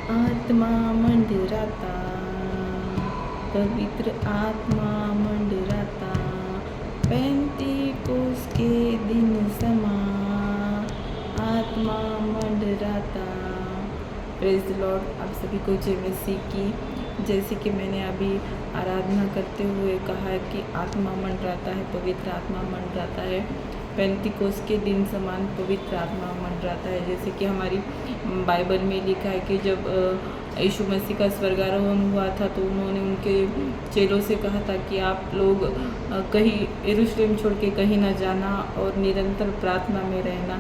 आत्मा मंडराता, पवित्र आत्मा मंडराता, पेंतीकोस के दिन समा, आत्मा मंडराता। Praise the Lord. आप सभी को जय मसीह की। जैसे कि मैंने अभी आराधना करते हुए कहा कि आत्मा मंडराता है, पवित्र आत्मा मंडराता है, पेंतीकोस के दिन समान पवित्र आत्मा मंडराता है। जैसे कि हमारी बाइबल में लिखा है कि जब यीशु मसीह का स्वर्गारोहण हुआ था तो उन्होंने उनके चेलों से कहा था कि आप लोग कहीं यरूशलेम छोड़ के कहीं ना जाना और निरंतर प्रार्थना में रहना।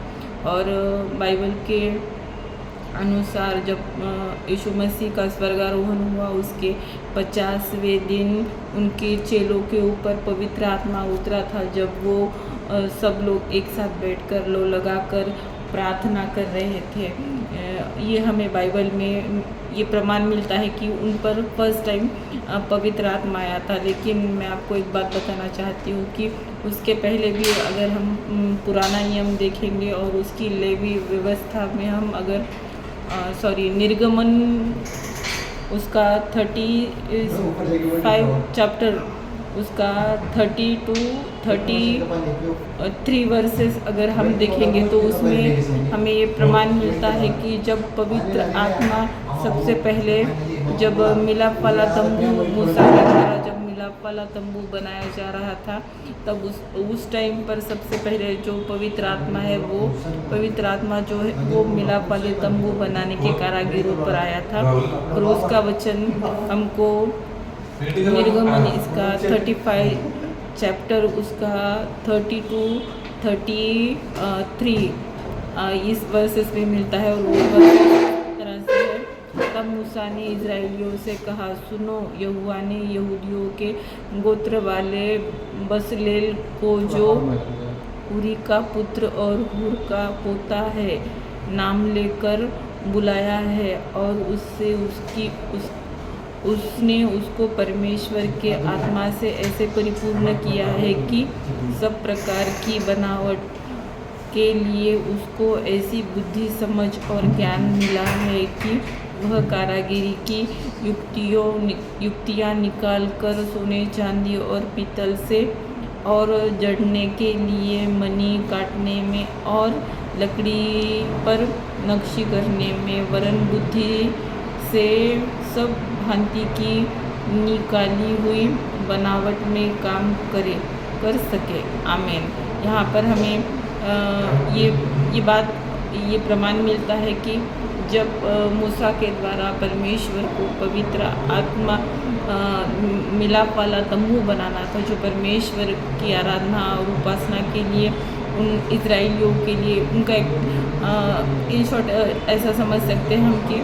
और बाइबल के अनुसार जब यीशु मसीह का स्वर्गारोहण हुआ उसके 50वें दिन उनके चेलों के ऊपर पवित्र आत्मा उतरा था, जब वो सब लोग एक साथ बैठकर लो लगाकर प्रार्थना कर रहे थे। ये हमें बाइबल में ये प्रमाण मिलता है कि उन पर फर्स्ट टाइम पवित्र आत्मा आया था। लेकिन मैं आपको एक बात बताना चाहती हूँ कि उसके पहले भी अगर हम पुराना नियम देखेंगे और उसकी लेवी व्यवस्था में हम अगर निर्गमन उसका 35 चैप्टर उसका 30 to 33 वर्सेस अगर हम देखेंगे तो उसमें हमें ये प्रमाण मिलता है कि जब पवित्र आत्मा सबसे पहले जब मिलाप वाला तंबू मूसा के द्वारा जब मिलाप वाला तंबू बनाया जा रहा था तब उस टाइम पर सबसे पहले जो पवित्र आत्मा है वो पवित्र आत्मा जो है वो मिलाप वाले तंबू बनाने के कारागिरों पर आया था। और उसका वचन हमको निर्गमन इसका 35 चैप्टर उसका 30 to 33 इस वर्सेस में मिलता है। और वो तरह से है, तब मूसा ने इजराइलियों से कहा, सुनो, यहोवा ने यहूदियों के गोत्र वाले बसलेल को जो उरी का पुत्र और हुर का पोता है नाम लेकर बुलाया है और उसने उसको परमेश्वर के आत्मा से ऐसे परिपूर्ण किया है कि सब प्रकार की बनावट के लिए उसको ऐसी बुद्धि समझ और ज्ञान मिला है कि वह कारागिरी की युक्तियाँ निकाल कर सोने चांदी और पीतल से और जड़ने के लिए मणि काटने में और लकड़ी पर नक्शी करने में वरन बुद्धि से सब भांति की निकाली हुई बनावट में काम कर सके। आमीन। यहाँ पर हमें ये प्रमाण मिलता है कि जब मूसा के द्वारा परमेश्वर को पवित्र आत्मा मिलाप वाला तंबू बनाना था जो परमेश्वर की आराधना और उपासना के लिए उन इजराइलियों के लिए उनका एक इन शॉर्ट ऐसा समझ सकते हैं हम कि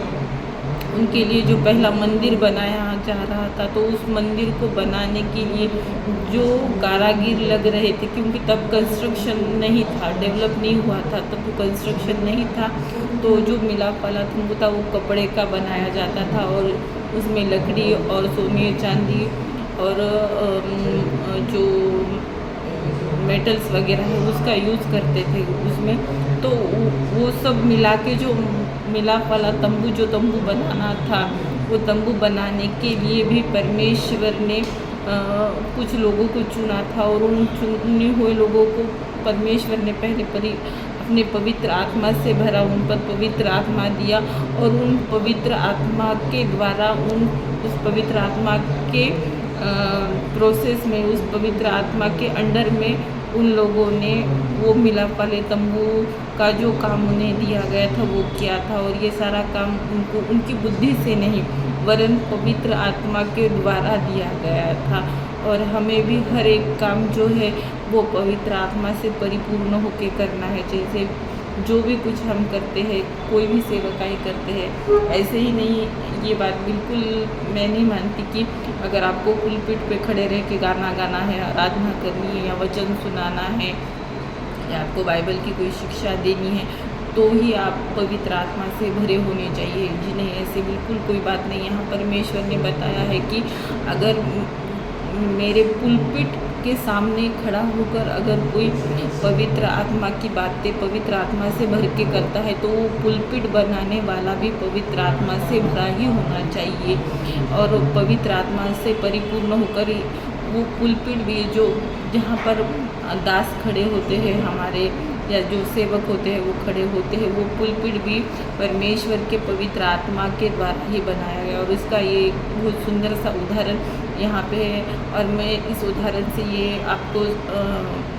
उनके लिए जो पहला मंदिर बनाया जा रहा था तो उस मंदिर को बनाने के लिए जो कारागिर लग रहे थे, क्योंकि तब कंस्ट्रक्शन नहीं था, डेवलप नहीं हुआ था, तब तो कंस्ट्रक्शन नहीं था, तो जो मिलाप वाला तंबू था वो कपड़े का बनाया जाता था और उसमें लकड़ी और सोने चांदी और जो मेटल्स वगैरह है उसका यूज़ करते थे उसमें। तो वो सब मिला के जो मिलाप वाला तंबू जो तंबू बनाना था वो तंबू बनाने के लिए भी परमेश्वर ने कुछ लोगों को चुना था और उन चुने हुए लोगों को परमेश्वर ने पहले अपने पवित्र आत्मा से भरा, उन पर पवित्र आत्मा दिया और उन पवित्र आत्मा के द्वारा उस पवित्र आत्मा के प्रोसेस में उस पवित्र आत्मा के अंडर में उन लोगों ने वो मिलाप वाले तंबू का जो काम उन्हें दिया गया था वो किया था। और ये सारा काम उनको उनकी बुद्धि से नहीं वरन पवित्र आत्मा के द्वारा दिया गया था। और हमें भी हर एक काम जो है वो पवित्र आत्मा से परिपूर्ण होकर करना है। जैसे जो भी कुछ हम करते हैं, कोई भी सेवकाई करते हैं, ऐसे ही नहीं, ये बात बिल्कुल मैं नहीं मानती कि अगर आपको पुलपिट पे खड़े रह के गाना गाना है, आराधना करनी है या वचन सुनाना है या आपको बाइबल की कोई शिक्षा देनी है तो ही आप पवित्र आत्मा से भरे होने चाहिए। जिन्हें ऐसे बिल्कुल कोई बात नहीं। यहाँ परमेश्वर ने बताया है कि अगर मेरे पुलपिट के सामने खड़ा होकर अगर कोई पवित्र आत्मा की बातें पवित्र आत्मा से भर के करता है तो वो पुलपिट बनाने वाला भी पवित्र आत्मा से भरा ही होना चाहिए और पवित्र आत्मा से परिपूर्ण होकर वो पुलपिट भी जो जहाँ पर दास खड़े होते हैं हमारे या जो सेवक होते हैं वो खड़े होते हैं वो पुलपिट भी परमेश्वर के पवित्र आत्मा के द्वारा ही बनाया गया और उसका ये बहुत सुंदर सा उदाहरण यहाँ पे है। और मैं इस उदाहरण से ये आपको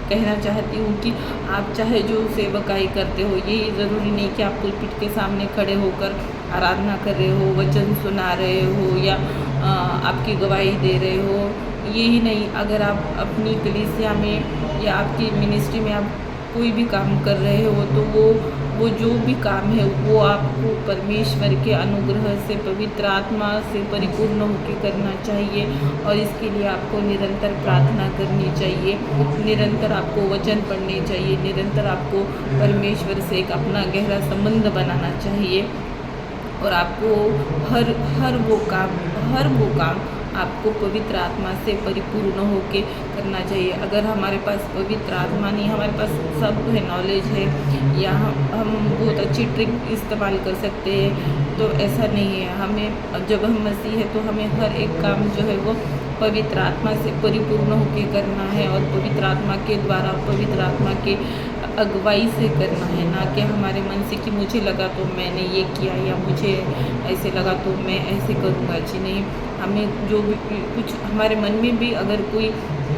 कहना चाहती हूँ कि आप चाहे जो सेवकाई करते हो ये ज़रूरी नहीं कि आप पुलपिट के सामने खड़े होकर आराधना कर रहे हो, वचन सुना रहे हो या आपकी गवाही दे रहे हो, यही नहीं। अगर आप अपनी कलीसिया में या आपकी मिनिस्ट्री में आप कोई भी काम कर रहे हो तो वो जो भी काम है वो आपको परमेश्वर के अनुग्रह से पवित्र आत्मा से परिपूर्ण होकर करना चाहिए और इसके लिए आपको निरंतर प्रार्थना करनी चाहिए, निरंतर आपको वचन पढ़ने चाहिए, निरंतर आपको परमेश्वर से एक अपना गहरा संबंध बनाना चाहिए और आपको हर वो काम आपको पवित्र आत्मा से परिपूर्ण होके करना चाहिए। अगर हमारे पास पवित्र आत्मा नहीं, हमारे पास सब है, नॉलेज है या हम बहुत अच्छी ट्रिक इस्तेमाल कर सकते हैं, तो ऐसा नहीं है। हमें जब हम मसीह है तो हमें हर एक काम जो है वो पवित्र आत्मा से परिपूर्ण होके करना है और पवित्र आत्मा के द्वारा पवित्र आत्मा के अगुवाई से करना है, ना कि हमारे मन से कि मुझे लगा तो मैंने ये किया या मुझे ऐसे लगा तो मैं ऐसे करूँगा जी। नहीं, हमें जो भी कुछ हमारे मन में भी अगर कोई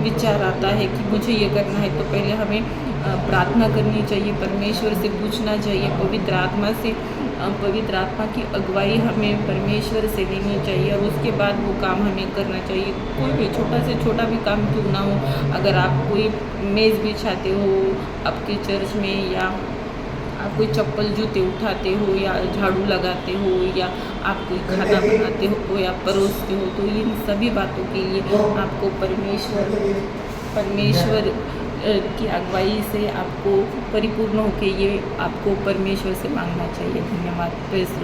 विचार आता है कि मुझे ये करना है तो पहले हमें प्रार्थना करनी चाहिए, परमेश्वर से पूछना चाहिए, पवित्र आत्मा से पवित्र आत्मा की अगुवाई हमें परमेश्वर से लेनी चाहिए और उसके बाद वो काम हमें करना चाहिए। कोई भी छोटा से छोटा भी काम क्यों ना हो, अगर आप कोई मेज़ बिछाते हो आपके चर्च में या आप कोई चप्पल जूते उठाते हो या झाड़ू लगाते हो या आप कोई खाना बनाते हो या परोसते हो, तो इन सभी बातों के लिए आपको परमेश्वर की अगुवाई से आपको परिपूर्ण होके ये आपको परमेश्वर से मांगना चाहिए। धन्यवाद। प्रेज़।